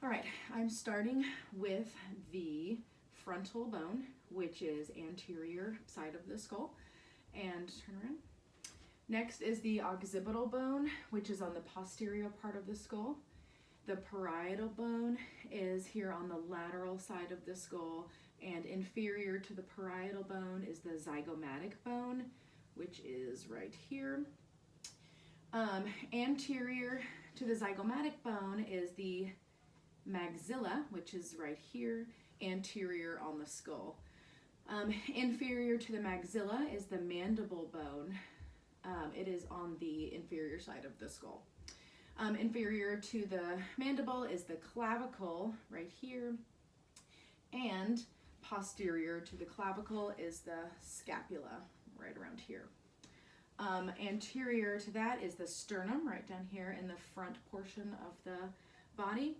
All right, I'm starting with the frontal bone, which is anterior side of the skull, and turn around. Next is the occipital bone, which is on the posterior part of the skull. The parietal bone is here on the lateral side of the skull, and inferior to the parietal bone is the zygomatic bone, which is right here. Anterior to the zygomatic bone is the maxilla, which is right here, anterior on the skull. Inferior to the maxilla is the mandible bone. It is on the inferior side of the skull. Inferior to the mandible is the clavicle right here, and posterior to the clavicle is the scapula right around here. Anterior to that is the sternum right down here in the front portion of the body.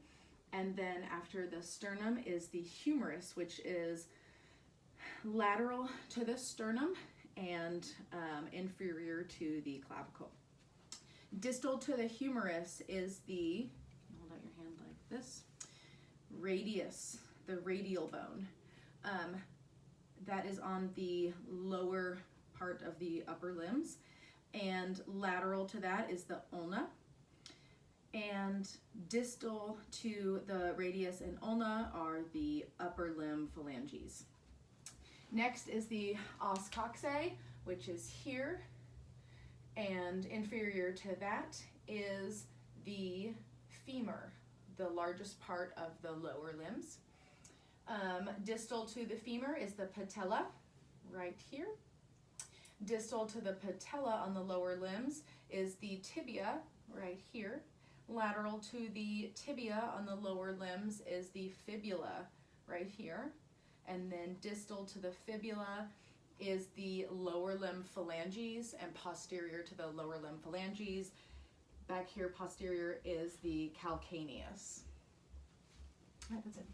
And then after the sternum is the humerus, which is lateral to the sternum and inferior to the clavicle. Distal to the humerus is the, hold out your hand like this, radius, the radial bone. That is on the lower part of the upper limbs, and lateral to that is the ulna. And distal to the radius and ulna are the upper limb phalanges. Next is the os coxae, which is here, and inferior to that is the femur, the largest part of the lower limbs. Distal to the femur is the patella, right here. Distal to the patella on the lower limbs is the tibia, right here. Lateral to the tibia on the lower limbs is the fibula right here. And then distal to the fibula is the lower limb phalanges, and posterior to the lower limb phalanges, back here posterior, is the calcaneus. All right, that's it.